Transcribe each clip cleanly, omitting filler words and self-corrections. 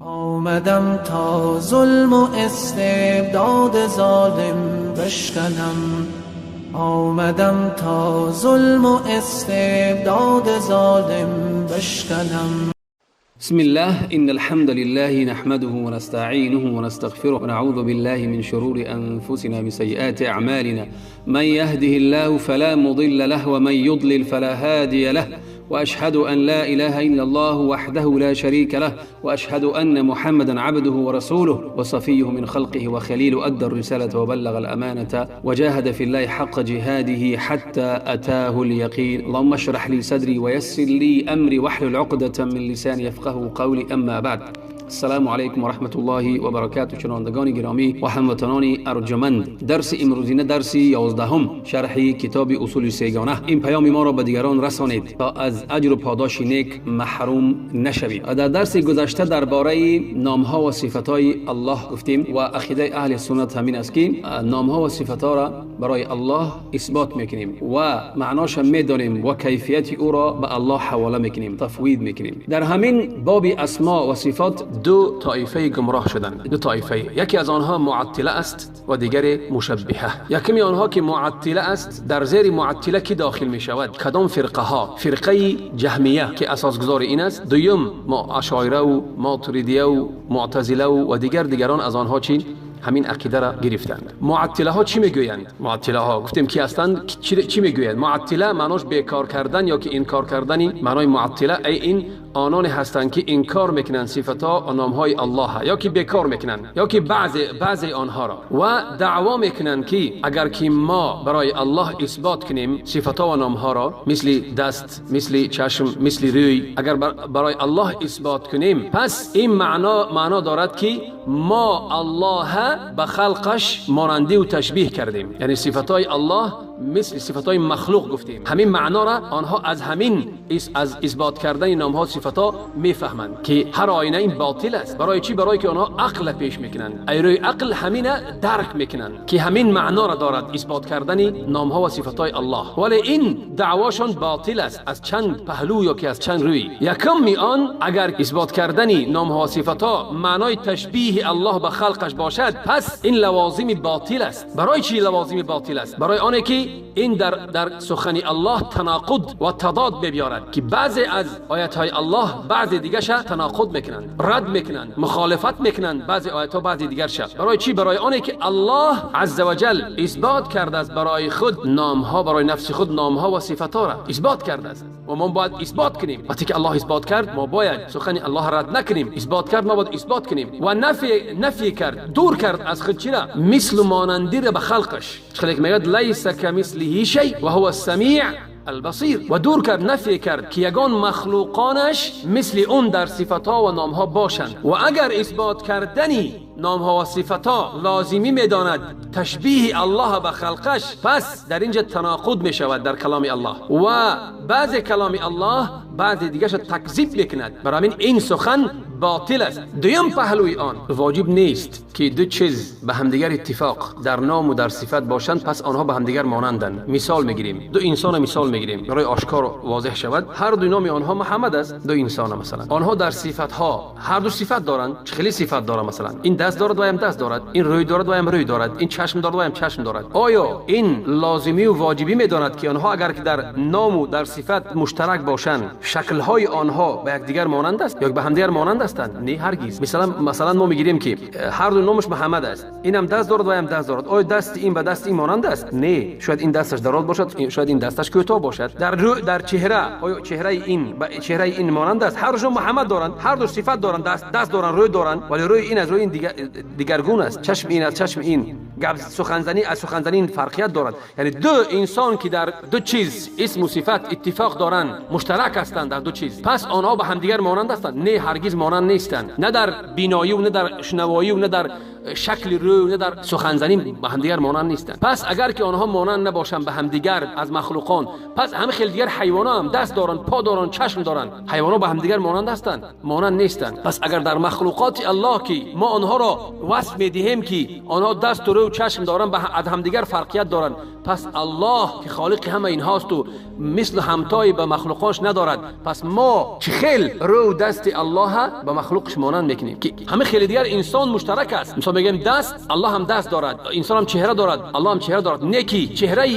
آمدم تا ظلم و استبداد ظالم بشکنم. آمدم تا ظلم و استبداد ظالم بشکنم. بسم الله إن الحمد لله نحمده ونستعينه ونستغفره ونعوذ بالله من شرور أنفسنا من سيئات أعمالنا. من يهده الله فلا مضل له ومن يضلل فلا هادي له، وأشهد أن لا إله إلا الله وحده لا شريك له، وأشهد أن محمدا عبده ورسوله وصفيه من خلقه وخليل، أدى الرسالة وبلغ الأمانة وجاهد في الله حق جهاده حتى أتاه اليقين. اللهم اشرح لي صدري ويسر لي أمري واحلل عقدة من لساني يفقه قولي. اما بعد، السلام علیکم و رحمت الله و برکاته. شنوندگان گرامی و هموطنان ارجمند، درس امروزینه درس 11 شرح کتاب اصول سیگانه. این پیام ما را به دیگران رسانید تا از اجر و پاداش نیک محروم نشوید. در درس گذشته درباره نامها و صفاتهای الله گفتیم و عقیده اهل سنت همین است که نامها و صفاتها را برای الله اثبات میکنیم و معناش میدانیم و کیفیت او را به الله حواله میکنیم، تفویض میکنیم. در همین باب اسماء و صفات دو طایفه گمراه شدند. دو طایفه، یکی از آنها معطله است و دیگر مشبهه. یکی آنها که معطله است، در زیر معطله کی داخل می شود؟ کدام فرقه ها؟ فرقه جهمیه که اساسگذار این است. دوم اشاعره و ماتریدیه و معتزله و دیگران از آنها چی همین عقیده را گرفتند. معطله ها چی میگویند؟ معطله ها گفتیم کی هستند، چی میگویند؟ معطله معناش بیکار کردن یا که انکار کردنی. معنای معطله این آنان هستند که انکار میکنند صفات ها و نام های الله، یا که بیکار میکنند یا که بعضی آنها را و دعوا میکنند که اگر که ما برای الله اثبات کنیم صفات ها و نام ها را، مثل دست، مثل چشم، مثل روی، اگر برای الله اثبات کنیم، پس این معنا دارد که ما الله به خلقش ماننده و تشبیه کردیم. یعنی صفاتهای الله مثل صفاتهای مخلوق گفتیم. همین معنا را آنها از همین از اثبات کردن نامها صفاتها میفهمند که هر آینه این باطل است. برای چی؟ برای که آنها عقل پیش میکنند، ایروی عقل همین درک میکنند که همین معنا را دارد اثبات کردن نامها و صفاتهای الله، ولی این دعواشان باطل است از چند پهلو یا که از چند روی. یکم میان اگر اثبات کردن نامها و صفاتها معنای تشبیه الله به خلقش باشد، پس این لوازم باطل است. برای چی لوازم باطل است؟ برای آنه که این در سخن الله تناقض و تضاد بیارد که بعضی از آیات های الله بعضی دیگرش تناقض میکنند، رد میکنند، مخالفت میکنند بعضی آیات ها بعضی دیگرش. برای چی؟ برای آنه که الله عزوجل اثبات کرده است برای خود نامها، برای نفس خود نامها و صفاتها را اثبات کرده است و ما باید اثبات کنیم. وقتی که الله اثبات کرد ما باید سخن الله رد نکنیم، اثبات کرد ما باید اثبات کنیم و نفی کرد، دور کرد از خود چرا؟ مثل مانندی را به خلقش. خلق میگد لیس کمثله شیء و هو السمیع البصیر، و دور کرد، نفی کرد که یگان مخلوقانش مثل اون در صفاتها و نامها باشند. و اگر اثبات کردنی نامها و صفاتها لازمی میداند تشبیه الله به خلقش، پس در اینجا تناقض می شود در کلام الله و بعض کلام الله بعض دیگرش تکذیب میکند. برای این سخن باطل است. دویم پهلوی آن، واجب نیست که دو چیز به همدیگر اتفاق در نام و در صفت باشند پس آنها به همدیگر مانندند. مثال میگیریم، دو انسان مثال میگیریم برای آشکار و واضح شود. هر دو نام آنها محمد است، دو انسان مثلا. آنها در صفت ها هر دو صفت دارند. خیلی صفت دارند. مثلا این دست دارد و هم دست دارد، این روی دارد و هم روی دارد، این چشم دارد و هم چشم دارد. آیا این لازمی و واجبی میداند که آنها اگر که در نام و در صفت مشترک باشند شکل های آنها به یکدیگر مانند است یا به همدیگر مانند هستند؟ نه هرگز. مثلا ما میگیریم که هر دو نامش محمد است، اینم دست دارد و هم دست دارد. آیا دست این به دست این مانند است؟ نه، شاید این دستش دراز باشد، شاید این دستش کوتاه باشد. در چهره، آیا چهره این با چهره این مانند است؟ هر دوشون محمد دارند، هر دو صفت دارند، دست دارند، روی دارند، ولی روی این از روی این دیگرگون است. چشم این از چشم این، سخنزنی از سخنزنی فرقیت دارد. یعنی دو انسان که در دو چیز اسم و صفت اتفاق دارند، مشترک هستند در دو چیز، پس آنها به همدیگر مانند هستند؟ نه هرگز مانند نیستند. نه در بینایی و نه در شنوایی و نه در شکل رو، نه در سخنزنی به همدیگر مانند نیستند. پس اگر که آنها مانند نباشند به همدیگر از مخلوقان، پس همه خیلی دیگر حیوانات هم دست دارن، پا دارن، چشم دارن. حیوانات به همدیگر مانند هستند؟ مانند نیستند. پس اگر در مخلوقات الله که ما آنها را وصف میدهیم که آنها دست و رو و چشم دارن از همدیگر فرقیت دارن، پس الله که خالق همه اینهاست و مثل همتای به مخلوقاش ندارد، پس ما چه خیل رو دست الله به مخلوقش مانند میکنیم که همه خیلی دیگر انسان مشترک است. مثلا میگیم دست، الله هم دست دارد، انسان هم چهره دارد، الله هم چهره دارد. نیکی چهره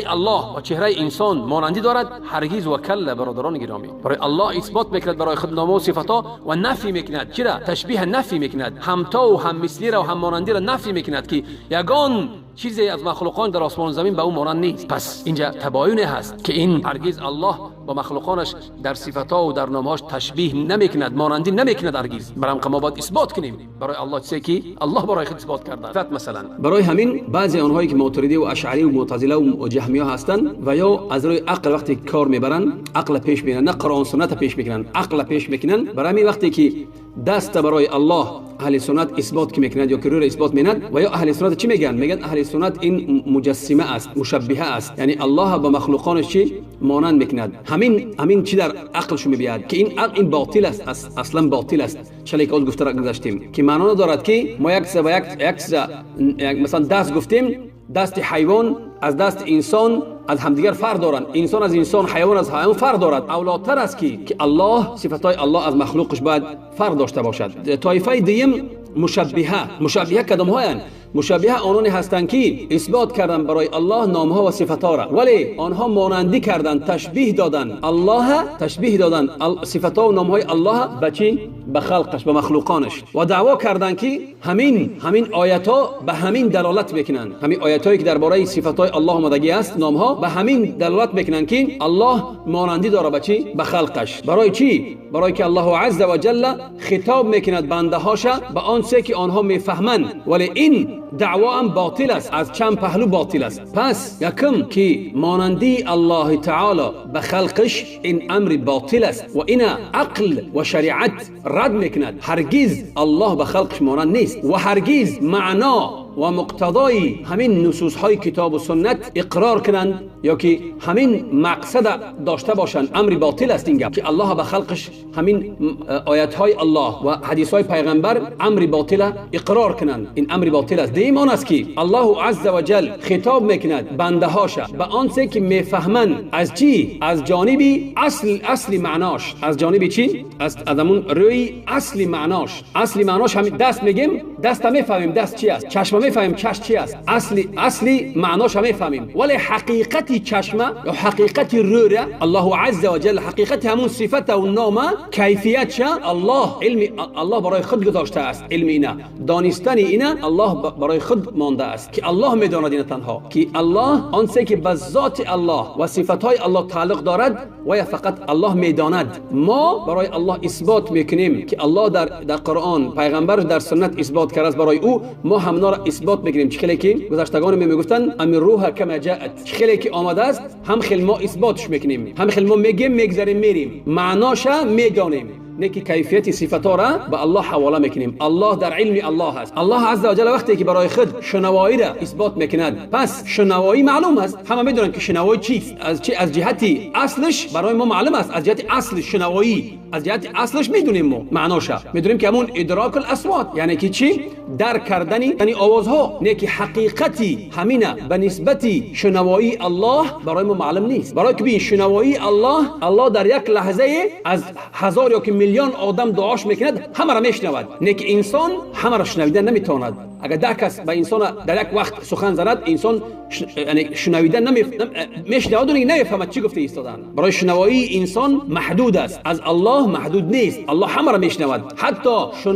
الله و چهره انسان مانندی دارد؟ هرگز و کلا. برادران گرامی، برای الله اثبات میکند برای خود نام و صفاتها و نفی میکند. چرا؟ تشبیه نفی میکند، همتا و هم مثلی را و هم مانندی را نفی میکند که یگان چیزی از مخلوقان در آسمان و زمین به اون مانند نیست. پس اینجا تباین هست که این هرگز الله با مخلوقانش در صفاتها و در نامهاش تشبیه نمیکند، مانندی نمیکند هرگز. برام ما باید اثبات کنیم برای الله چیزی که الله برای خود اثبات کرده. مثلا برای همین بعضی آنهایی که معترضی و اشعری و معتزله و جهمیه هستند و یا از روی عقل وقتی کار میبرن، عقل پیش میبرن، نه قرآن سنت پیش میکنن، عقل پیش میکنن. برای همین وقتی که دست برای الله اهل سنت اثبات که میکند یا که روی اثبات میکند، و یا اهل سنت چی میگن؟ میگن اهل سنت این مجسمه است، مشبهه است، یعنی الله با مخلوقانش چی مانند میکند. همین چی در عقلشون میبیاد که این عقل این باطل است، اصلا باطل است. چلیک از گفته را گذاشتیم که معنا ندارد که ما یک مثلا دست گفتیم، دست حیوان از دست انسان از همدیگر فرق دارند، انسان از انسان، حیوان از حیوان فرق دارد. اولاتر است که الله صفاتهای الله از مخلوقش باید فرق داشته باشد. طایفه دیم مشبهه کدام هایند؟ مشابه آنانی هستند که اثبات کردن برای الله نامها و صفاتها را، ولی آنها مانندی کردن، تشبیه دادن صفاتها و نامهای الله به چی؟ به خلقش، به مخلوقانش، و دعوا کردن که همین آیاتها به همین دلالت میکنن. همین آیاتایی که درباره صفاتهای الله آمدگی است، نامها، به همین دلالت میکنن که الله مانندی داره به چی؟ به خلقش. برای چی؟ برای که الله عز و جل خطاب میکند بنده هاشه به آن چیزی که آنها میفهمند، ولی این دعوا هم باطل است، از چند پهلو باطل است. پس یکم که مانندی الله تعالی به خلقش این امر باطل است و این عقل و شریعت رد میکند. هرگز الله به خلقش مانند نیست و هرگز معنا و مقتضای همین نصوص های کتاب و سنت اقرار کنند یا که همین مقصد داشته باشند. امر باطل است اینجا که الله به خلقش همین آیات های الله و حدیث های پیغمبر امر باطل اقرار کنند. این امر باطل است. دیم آن است که الله عز و جل خطاب میکند بنده هاش به آنچه که میفهمند از چی؟ از جانبی اصلی معناش. از جانبی چی؟ از ادمون روی اصلی معناش همین دست میگیم، دست میفهمیم دست چی است، چشم میفهمیم چشم چی است، اصلی معناش میفهمیم، ولی حقیقتی چشم یا حقیقتی رو را الله عز و جل، حقیقت همون صفت و نام کیفیت چه الله برای خود گذاشته است. علم اینا، دانستن اینا الله برای خود مانده است که الله میداند این تنها که الله آنچه که به ذات الله و صفاتهای الله تعلق دارد و فقط الله میداند. ما برای الله اثبات میکنیم که الله در قرآن، پیغمبر در سنت اثبات کرده است برای او، ما همنا را اثبات میکنیم. چه خیلی که گذشتگان میگفتن امر روح کما جاءت، چه خیلی که آمده است هم خیلی ما اثباتش میکنیم، هم خیلی ما میگیم، میگذاریم، میریم، معناش میدانیم، نه که کیفیت صفاتها را به الله حواله میکنیم. الله در علم الله است. الله عز و جل وقتی که برای خود شنوایی را اثبات میکند، پس شنوایی معلوم است، همه میدونن که شنوایی چیست، از جهت اصلش برای ما معلوم است. از جهت اصل شنوایی، از جهت اصلش میدونیم، ما معناش میدونیم که همون ادراک الاصوات، یعنی که چی؟ درک کردن یعنی آوازها، نه که حقیقتی همینه به نسبت شنوایی الله برای ما معلوم نیست. برای که ببین شنوایی الله در یک لحظه از هزار یا که میلیون آدم دعاش میکند، همه را میشنود، نه که انسان همه را شنویدن نمیتواند. اگر ده کس به انسان در یک وقت سخن زند، انسان یعنی شنویدن میشنود و نمیفهمد چی گفته ایستادن. برای شنوایی انسان محدود است، از الله محدود نیست. الله همه را میشنود. حتی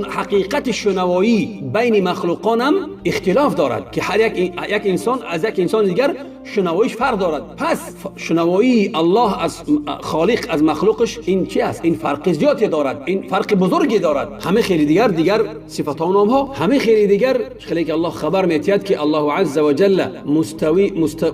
حقیقت شنوایی بین مخلوقان هم اختلاف دارد که هر یک انسان از یک انسان دیگر شنواییش فرق دارد. پس شنوایی الله از خالق از مخلوقش این چی است؟ این فرق زیادی دارد، این فرق بزرگی دارد. همه خیلی دیگر صفات و نام ها همه خیلی دیگر، خیلی که الله خبر میتید که الله عز و جل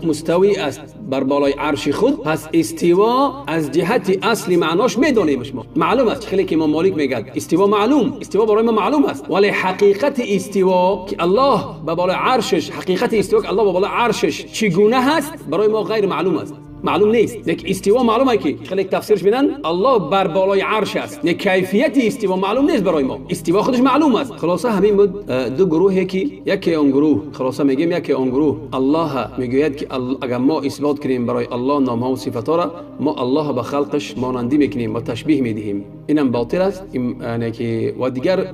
مستوی است بر بالای عرش خود، پس استوا از جهت اصلی معناش میدونیمش. ما معلوم است. خیلی که امام مالک میگه استوا معلوم، استوا برای ما معلوم است، ولی حقیقت استوا که الله به بالای عرشش، حقیقت استوا که الله به بالای عرشش چگونه هست برای ما غیر معلوم است، معلوم نیست. یک استوا معلومه که خیلی تفسیرش میدن الله بر بالای عرش است، یک کیفیت استوا معلوم نیست برای ما، استوا خودش معلوم است. خلاصه همین بود دو گروهی که یکی اون گروه، خلاصه میگیم یکی اون گروه الله میگوید که اگر ما اثبات کنیم برای الله نام ها و صفات را، ما الله به خلقش مانندی میکنیم و تشبیه میدهیم، اینم باطل است. یعنی که و دیگر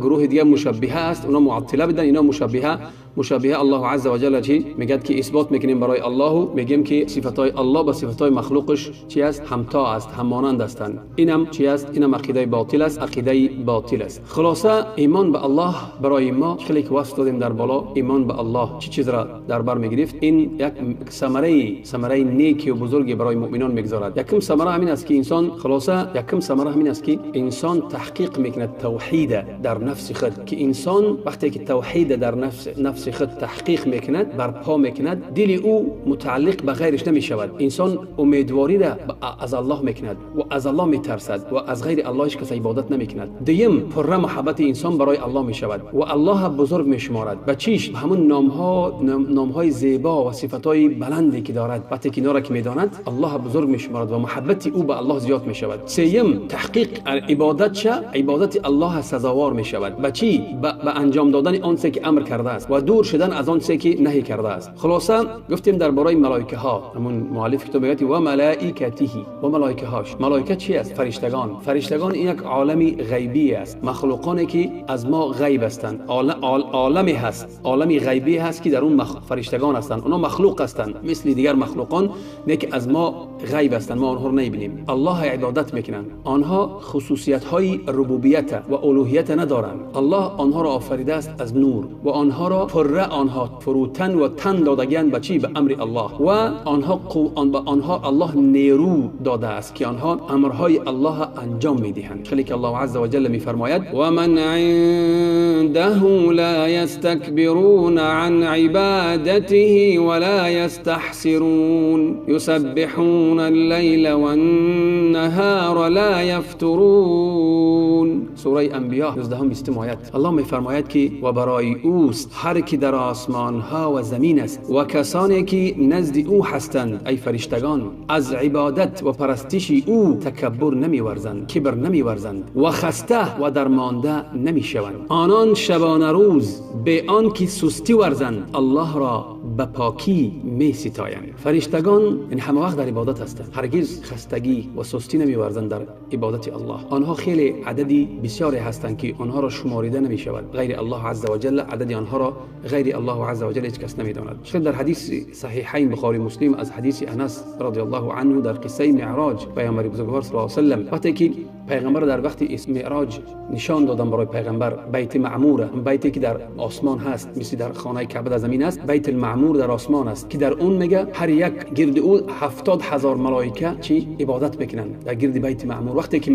گروه دیگر مشبهه است، اونا معطله بدن، اینا مشابهه الله عز و جل چی میگه که اثبات میکنیم برای الله، میگیم که صفاتای الله با صفاتای مخلوقش چی است؟ همتا است، همانند هستند. اینم چی است؟ اینم عقیده باطل است، عقیده باطل است. خلاصه ایمان به الله برای ما خیلی که واسط دادیم در بالا، ایمان به الله چه چیز را در بر میگرفت؟ این یک ثمره نیکی و بزرگی برای مؤمنان میگذارد. یکم ثمره همین است که انسان، خلاصه یکم ثمره همین است که انسان تحقیق میکنه توحید در نفس خود، که انسان وقتی که توحید در نفس خود تحقیق میکند، برپا میکند، دل او متعلق به غیرش نمیشود. انسان امیدواری را از الله میکند و از الله میترسد و از غیر الله هیچ کس عبادت نمیکند. دوم پر محبت انسان برای الله میشود و الله بزرگ میشمارد. به چیش؟ همون نامهای زیبا و صفاتهای بلندی که دارد، وقتی که اینا را که میداند الله بزرگ میشمارد و محبت او به الله زیاد میشود. سوم تحقیق عبادت شه، عبادت الله سزاوار میشود. به چی؟ به انجام دادن آن چه که امر کرده است و دور شدن از آن چه که نهی کرده است. خلاصه گفتیم درباره ملائکه ها، همون مؤلف کتاب میگه و ملائکته، و ملائکه هاش. ملائکه چی است؟ فرشتگان این یک عالمی غیبی است، مخلوقانی که از ما غیب هستند. عالمی هست، عالمی غیبی هست که در اون فرشتگان هستند، اونا مخلوق هستند مثل دیگر مخلوقان، نه که از ما غیب هستند، ما آنها رو نمیبینیم. الله عبادت میکنند، آنها خصوصیت های ربوبیت و الوهیت ندارند. الله آنها را آفریده است از نور و آنها را آنها فروتن و تن دادگان به چی؟ به امر الله، و آنها الله نیرو داده است که آنها امرهای الله انجام میدهند. خیلی که الله عز و جل میفرماید و من عنده لا يستكبرون عن عبادته ولا يستحسرون يسبحون الليل والنهار لا يفترون. سوره انبیاء 19 آیت. الله میفرماید که و برای اوست هر کی در آسمان ها و زمین است و کسانی که نزد او هستند، ای فرشتگان، از عبادت و پرستش او تکبر نمی‌ورزند، کبر نمی‌ورزند و خسته و درمانده نمی‌شوند. آنان شبانه روز به آن که سستی ورزند الله را به پاکی می‌ستایند. فرشتگان این همه وقت در عبادت هستند، هرگز خستگی و سستی نمی‌ورزند در عبادت الله. آنها خیلی عددی بسیاری هستند که آنها را شماریده نمی‌شود. غیر الله عز و جل عدد آنها را غیر الله عز و جل هیچ کس نمی‌داند. شد در حدیث صحیحین بخاری مسلم از حدیث انس رضی الله عنه در قصه معراج پیامبر بزرگوار صلی الله علیه و سلم، وقتی که پیغمبر در وقت معراج نشان دادن برای پیغمبر بیت معمور، بیتی که در آسمان هست، مثل در خانه کعبه در زمین است، بیت المعمور در آسمان است که در اون میگه هر یک گرد او 70,000 ملائکه چی عبادت میکنند در گرد بیت معمور. وقتی که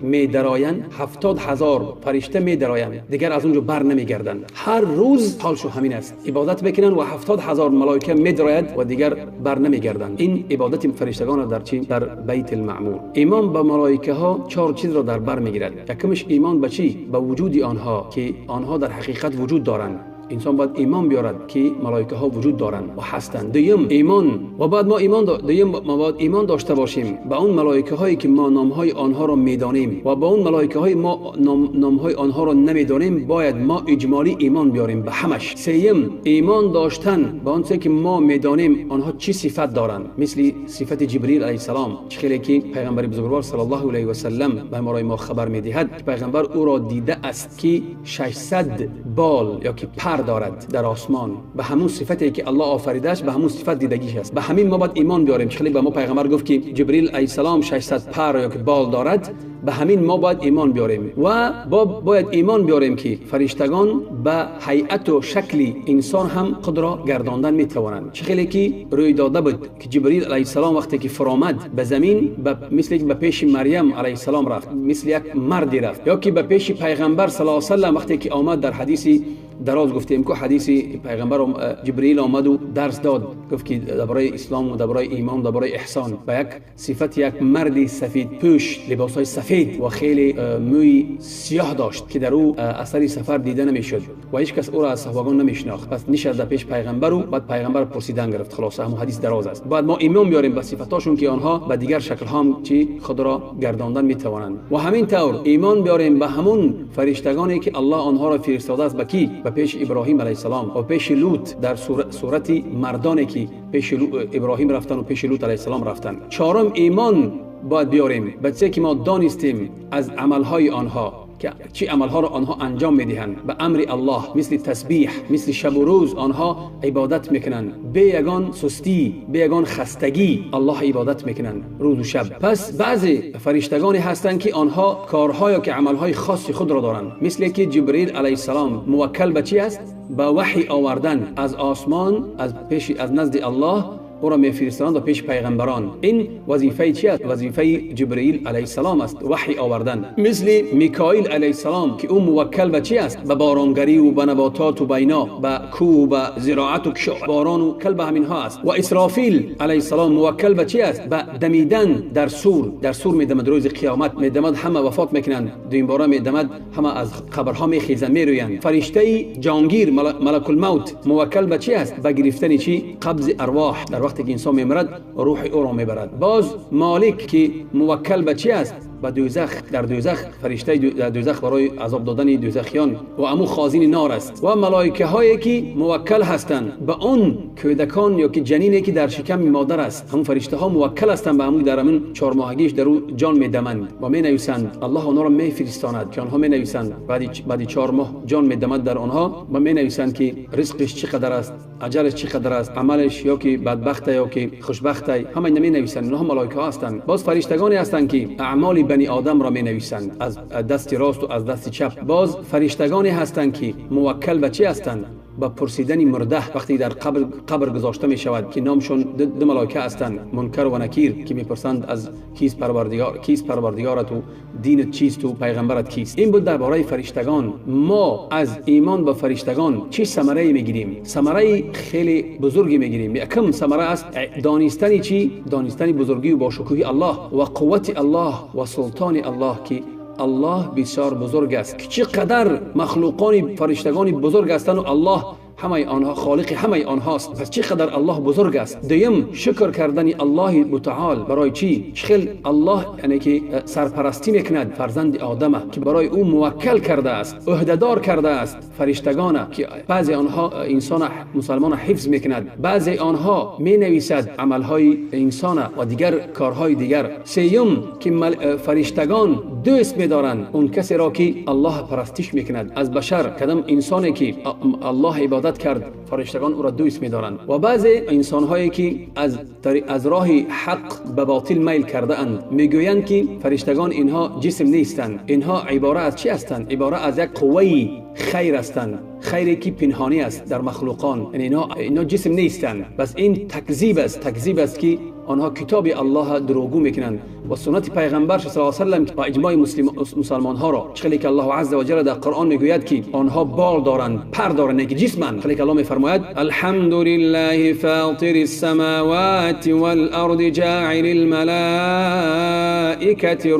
میدرایند 70,000 فرشته میدرایند، دیگر از اونجا بر نمیگردند. هر روز حالشو همین است، عبادت میکنن و 70,000 ملائکه میدراید و دیگر بر نمیگردند. این عبادت فرشتگان در چی؟ در بیت المعمور. ایمان به ملائکه ها 4 چیز را در بر میگیرد. یکمش ایمان به چی؟ به وجود آنها، که آنها در حقیقت وجود دارند. انسان باید ایمان بیارد که ملائکه ها وجود دارند و هستند. دوم ایمان، و بعد ما باید ایمان داشته باشیم به اون ملائکه هایی که ما نامهای آنها را میدانیم و با اون ملائکه های ما نامهای آنها را نمیدانیم، باید ما اجمالی ایمان بیاریم به همش. سوم ایمان داشتن به اون چیزی که ما میدانیم آنها چی صفت دارند، مثل صفت جبریل علیه السلام، چخیلی که پیغمبر بزرگوار صلی الله علیه و سلم به ما خبر میدهد. پیغمبر او را دیده است که 600 بال یا که پر دارد در آسمان، به همون صفتی که الله آفریدهش، به همون صفت دیدگیش است. به همین ما باید ایمان بیاریم. خیلی به ما پیغمبر گفت که جبریل علیه السلام 600 پر یا که بال دارد، به همین ما باید ایمان بیاریم. و باید ایمان بیاریم که فرشتگان به هیئت و شکل انسان هم خود را گرداندن میتوانند. خیلی که روی داده بود که جبریل علیه السلام وقتی که فرامد به زمین، مثل که به پیش مریم علیه السلام رفت، مثل یک مردی رفت، یا که به پیش پیغمبر صلی الله علیه و سلم وقتی که آمد در حدیث دراز گفتیم که حدیث پیغمبر جبرئیل آمد و درس داد، گفت که درباره اسلام و درباره ایمان و درباره احسان و یک صفت یک مرد سفید پوش، لباسای سفید و خیلی موی سیاه داشت که در او اثر سفر دیده نمیشد و هیچ کس او را از صحابگان نمیشناخت. پس نشست در پیش پیغمبر و بعد پیغمبر پرسیدن گرفت. خلاص هم حدیث دراز است. بعد ما ایمان بیاریم به صفاتاشون که آنها به دیگر شکل هم چی خود را گرداندن میتوانند و همین طور ایمان بیاریم به همون فرشتگانی که الله آنها را فرستاده است. به کی؟ به پیش ابراهیم علیه السلام و پیش لوط در صورت مردانی که پیش ابراهیم رفتن و پیش لوط علیه السلام رفتن. چهارم ایمان باید بیاریم به چه که ما دانستیم از عملهای آنها که چی عملها را آنها انجام میدهند به امر الله، مثل تسبیح، مثل شب و روز آنها عبادت میکنند، به یگان سستی، به یگان خستگی الله عبادت میکنند روز و شب. پس بعضی فرشتگانی هستند که آنها کارهای که عملهای خاص خود را دارند، مثل که جبرئیل علیه السلام موکل به چی است؟ به وحی آوردن از آسمان، از نزد الله او را میفرستند و پیش پیغمبران. این وظیفه چی است؟ وظیفه جبرئیل علیه السلام است، وحی آوردن. مثل میکائیل علیه السلام که او موکل به چی است؟ به بارانگری و به نباتات و بینا، به کوه و به زراعت و باران و کل به همین ها است. و اسرافیل علیه السلام موکل به چی است؟ به دمیدن در سور میدمد روز قیامت، میدمد همه وفات میکنند، دویم باره میدمد همه از قبرها میخیزند میرویند. فرشته جانگیر ملک الموت موکل به چی است؟ به گرفتن چی؟ قبض ارواح، در وقتی که انسان میمیرد روح او را میبرد. باز مالک که موکل به چی است؟ به دوزخ، در دوزخ فرشته در دوزخ برای عذاب دادن دوزخیان و امو خازین نار است. و ملائکه هایی که موکل هستند به اون کودکان یا که جنینی که در شکم مادر است، همون فرشته ها موکل هستند به همون در همون 4 ماهگیش در او جان میدمند و مینویسند. الله آنها را میفرستاند که آنها مینویسند بعد 4 ماه جان میدمد در آنها و مینویسند که رزقش چقدر است، اجرش چقدر است، عملش یا که بدبخت یا که خوشبخت، همه اینا مینویسند. اینها ملائکه ها هستند. باز فرشتگانی هستند که اعمال بنی آدم را مینویسند از دست راست و از دست چپ. باز فرشتگانی هستند که موکل به چی هستند؟ با پرسیدن مرده وقتی در قبر گذاشته می شود که نامشون دو ملائکه هستند، منکر و نکیر، که میپرسند از کیست پروردگارت و دینت چیست و پیغمبرت کیست. این بود درباره فرشتگان. ما از ایمان به فرشتگان چه ثمره میگیریم؟ ثمره خیلی بزرگی میگیریم. یکم ثمره است دانستن چی؟ دانستن بزرگی و باشکوهی الله و قوت الله و سلطان الله، که الله بسیار بزرگ است، که چقدر مخلوقان فرشتگان بزرگ هستند و الله همه آنها خالق همه آنهاست. پس چقدر الله بزرگ است. دویم شکر کردن الله متعال برای چی؟ چخیل الله یعنی که سرپرستی میکند فرزند آدم که برای او موکل کرده است، عهدهدار کرده است فرشتگان که بعضی آنها انسان مسلمان حفظ میکند، بعضی آنها می نویسد عملهای انسان و دیگر کارهای دیگر. سوم که فرشتگان دو اسم دارند، اون کسی را که الله پرستش میکند از بشر، کدام انسانی که الله عبادت کرد فرشتگان او را دو اسم دارند. و بعضی انسان هایی که از راه حق به باطل میل کرده اند میگویند که فرشتگان اینها جسم نیستند، اینها عباره از چی هستند؟ عباره از یک قوه خیر هستند، خیری که پنهانی است در مخلوقان، یعنی اینا جسم نیستند. بس این تکذیب است که آنها کتاب الله دروغگو میکنند و سنت پیغمبر صلی الله علیه و سلم و اجماع مسلمان ها را. چخیلی که الله عز و جل در قرآن میگوید که آنها بال دارند، پر دارند، نه که جسمند. چخیلی که الله میفرماید الحمد لله فاطر السماوات والارض جاعل الملائکه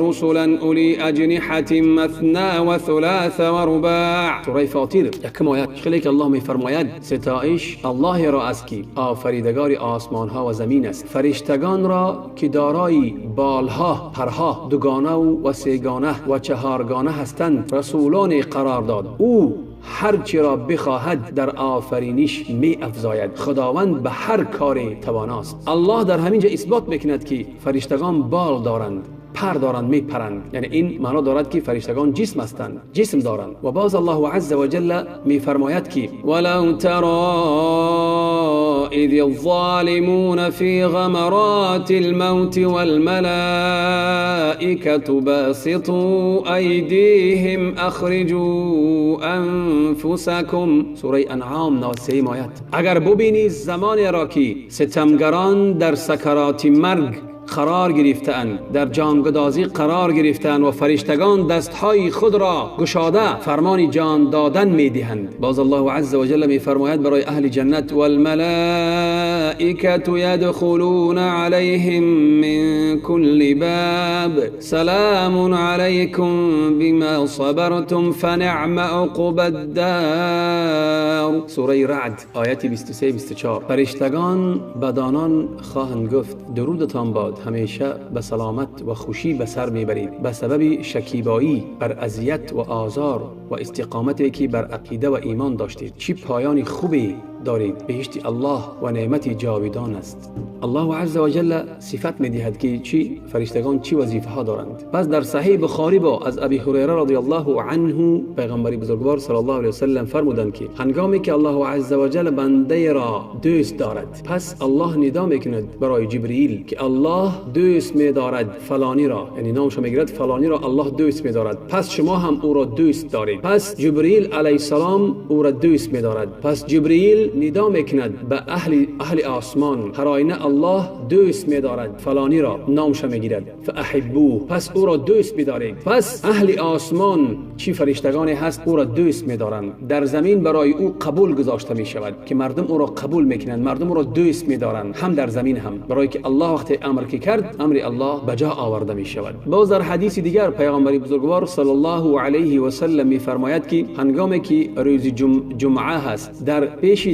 رسلا اولی اجنحه مثنى و ثلاث و رباع. سوره فاطر یکم آیت. چخیلی که الله میفرماید ستایش الله را است که آفریدگار آسمان ها و زمین است، فرشتگان را که دارای بالها، پرها، دوگانه و سیگانه و چهارگانه هستند رسولان قرار داد. او هر چی را بخواهد در آفرینش می افزاید. خداوند به هر کاری تواناست. الله در همینجا اثبات میکند که فرشتگان بال دارند، پر دارند، می پرند. یعنی این معنا دارد که فرشتگان جسم هستند، جسم دارند. و باز الله عز و جل می فرماید که ولو ترى اذ الظالمون في غمرات الموت والملائكة باسطوا ایدیهم اخرجوا انفسکم. سوره انعام 93 آیت. اگر ببینی زمان را که ستمگران در سکرات مرگ قرار گرفتند، در جانگدازی قرار گرفتند و فرشتگان دستهای خود را گشاده فرمان جان دادن میدهند. باز الله عز و جل میفرماید برای اهل جنت: والملائکة یدخلون علیهم من کل باب سلام علیکم بما صبرتم فنعم عقب الدار. سوره رعد آیت 23-24. فرشتگان بدانان خواهند گفت: درودتان باد، همیشه به سلامت و خوشی به سر میبرید، به سبب شکیبایی بر اذیت و آزار و استقامتی که بر عقیده و ایمان داشتید. چی پایان خوبی دارید، بهشت الله و نعمت جاودان است. الله عز و جل صفت میدهد که چی فرشتگان چی وظیفه ها دارند. پس در صحیح بخاری با از ابی هریره رضی الله عنه پیغمبر بزرگوار صلی الله علیه و سلم فرمودند که هنگامی که الله عز و جل بنده را دوست دارد، پس الله ندا میکند برای جبرئیل که الله دوست می‌دارد فلانی را، یعنی نامش میگیرد فلانی را الله دوست می‌دارد، پس شما هم او را دوست دارید. پس جبرئیل علیه السلام او را دوست می‌دارد. پس جبرئیل ندا میکند به اهل آسمان: هر آینه الله دوست می‌دارد فلانی را، نامش میگیرد، فاحبوه، پس او را دوست می‌دارید. پس اهل آسمان چی فرشتگانی هست او را دوست می‌دارند. در زمین برای او قبول گذاشته می‌شود که مردم او را قبول می‌کنند، مردم او را دوست می‌دارند، هم در زمین هم، برای که الله وقتی امر که کرد امر الله بجا آورده می شود. باز در حدیث دیگر پیامبر بزرگوار صلی الله علیه و سلم می فرماید که هنگامی که روز جمعه هست، در پیش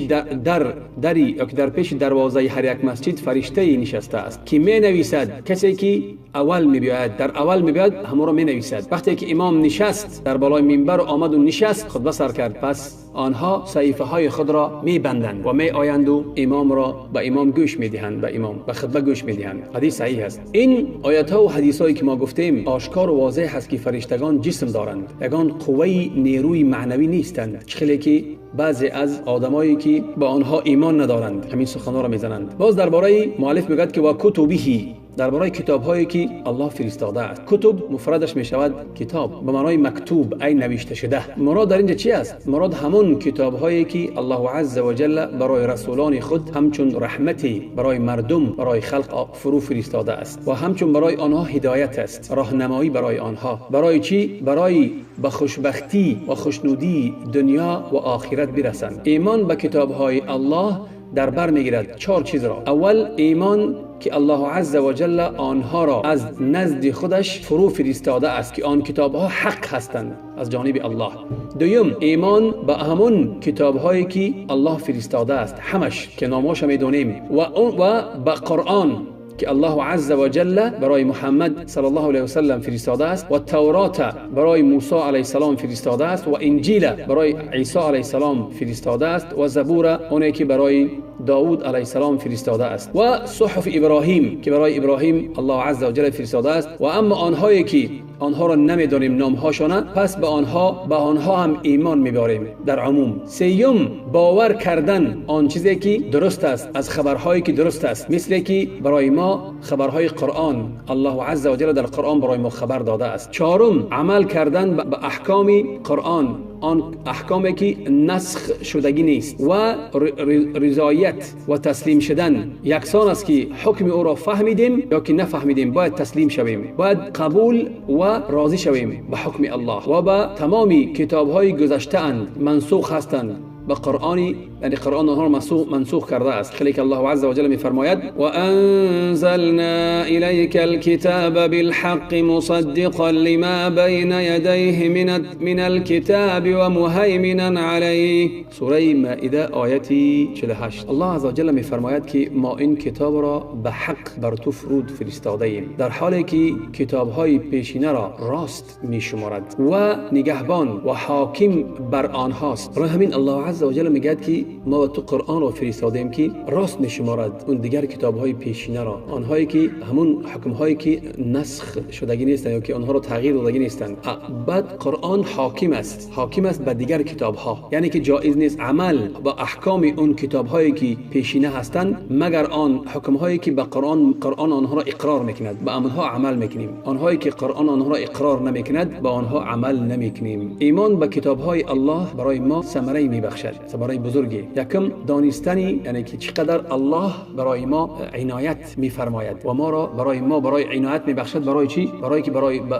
دری یا در پیش دروازه هر یک مسجد فرشته نشسته است که می نویسد. کسی که اول می بیاید، در اول می بیاید، همون را می نویسد. وقتی که امام نشست در بالای منبر آمد و نشست خطبه سر کرد، پس آنها صحیفه های خود را می بندند و می آیند و امام را به امام گوش می دهند، به امام به خطبه گوش می دهند. حدیث صحیح است. این آیات ها و حدیث هایی که ما گفتیم آشکار و واضح است که فرشتگان جسم دارند، یگان قوه نیروی معنوی نیستند، خیلی که بعضی از آدمایی که با آنها ایمان ندارند همین سخنان را میزنند. باز درباره مؤلف میگوید که و کتبه، درباره کتاب هایی که الله فرستاده است. کتب مفردش می شود کتاب، به معنای مکتوب، ای نوشته شده. مراد در اینجا چی است؟ مراد همون کتاب هایی که الله عز و جل برای رسولان خود همچون رحمتی برای مردم، برای خلق فرو فرستاده است و همچون برای آنها هدایت است، راهنمایی برای آنها. برای چی؟ برای به خوشبختی و خوشنودی دنیا و آخرت برسند. ایمان به کتاب های الله در بر میگیرد 4 چیز را. اول، ایمان که الله عز و جل آنها را از نزد خودش فرو فرستاده است که آن کتاب ها حق هستند از جانب الله. دوم، ایمان به همون کتاب هایی که الله فرستاده است، همش که نامش میدونیم، و به قرآن که الله عز و جل برای محمد صلی الله علیه و سلم فرستاده است، و تورات برای موسی علیه السلام فرستاده است، و انجیل برای عیسی علیه السلام فرستاده است، و زبور اونی که برای داوود علیه السلام فرستاده است، و صحف ابراهیم که برای ابراهیم الله عز و جل فرستاده است. و اما آنهایی که آنها را نمیدانیم نامهاشان، پس به آنها هم ایمان میباریم در عموم. سیوم، باور کردن آن چیزی که درست است از خبرهایی که درست است، مثل که برای ما خبرهای قرآن الله عز و جل در قرآن برای ما خبر داده است. چهارم، عمل کردن به احکام قرآن، آن احکامی که نسخ شدگی نیست، و رضایت و تسلیم شدن. یکسان است که حکم او را فهمیدیم یا که نفهمیدیم، باید تسلیم شویم، باید قبول و راضی شویم به حکم الله. و به تمامی کتاب های گذشته اند منسوخ هستند به قرآنی، یعنی قرآن آنها را منسوخ کرده است. خلیک الله عز و جل می فرماید: و انزلنا الیک الکتاب بالحق مصدقا لما بین یدیه من الكتاب و مهیمنا علیه. سوره مائده آیت 48. الله عز و جل می فرماید که ما این کتاب را به حق بر تو فرود فرستاده ایم، در حالی که کتاب های پیشینه را راست می شمارد و نگهبان و حاکم بر آنهاست. برای همین الله عز و جل میگه که ما تو قرآن را فرستادیم که راست میشمارد اون دیگر کتاب های پیشینه را، آنهایی که همون حکم هایی که نسخ شدگی نیستند یا که آنها را تغییر دادگی نیستند. بعد قرآن حاکم است به دیگر کتاب ها، یعنی که جایز نیست عمل با احکام اون کتاب هایی که پیشینه هستند مگر آن حکم هایی که به قرآن آنها را اقرار میکند، به آنها عمل میکنیم. آنهایی که قرآن آنها را اقرار نمیکند به آنها عمل نمیکنیم. ایمان به کتاب های الله برای ما ثمره میبخشد. باشد، برای بزرگی. یکم دانستنی، یعنی که چقدر الله برای ما عنایت میفرماید و ما را برای عنایت میبخشد. برای چی؟ برای که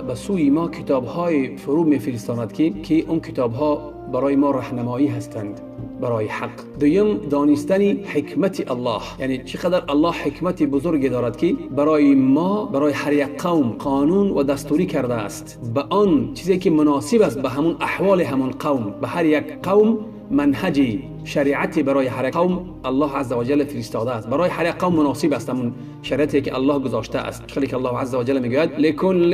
به سوی ما کتاب‌های فرو میفرستاند که اون کتاب‌ها برای ما راهنمایی هستند برای حق. دوم دانستن حکمت الله، یعنی چقدر الله حکمت بزرگی دارد که برای ما، برای هر یک قوم قانون و دستوری کرده است، به آن چیزی که مناسب است به همون احوال همون قوم. به هر یک قوم منهجی، شریعتی برای هر قوم الله عز و جل فرستاده است. برای هر قوم مناسب است همون شریعتی که الله گذاشته است. خیلی که الله عز و جل میگوید لکل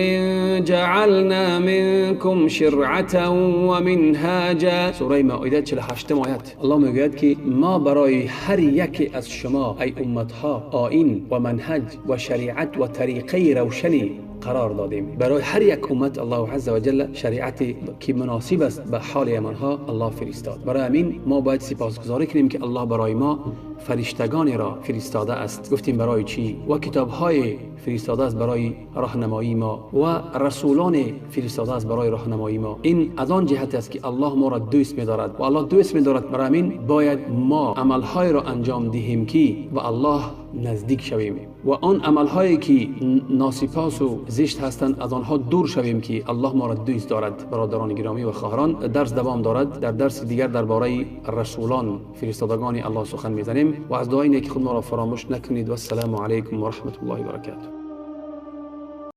جعلنا منکم شرعة و منهاجا، سوره مائده 48 آیت. الله میگوید که ما برای هر یک از شما ای امتها آیین و منهج و شریعت و طریقه روشنی قرار دادیم. برای هر یک امت الله عز و جل شریعتی که مناسب است به حال آنها الله فرستاد. برای همین ما باید سپاسگزاری کنیم که الله برای ما فرشتگانی را فرستاده است. گفتیم برای چی؟ و کتاب‌های فرستاده است برای راهنمایی ما و رسولان فرستاده است برای راهنمایی ما. این از آن جهت است که الله ما را دوست می‌دارد و الله دوست می‌دارد. برای همین باید ما عمل‌های را انجام دهیم که به الله نزدیک شویم و آن عمل‌هایی که ناسپاس و زشت هستند از آنها دور شویم که الله ما را دوست دارد. برادران گرامی و خواهران، درس دوام دارد. در درس دیگر درباره رسولان فرستادگان الله سخن می‌زنیم و از دعای نیک خود ما را فراموش نکنید. و السلام علیکم و رحمت الله و برکاته.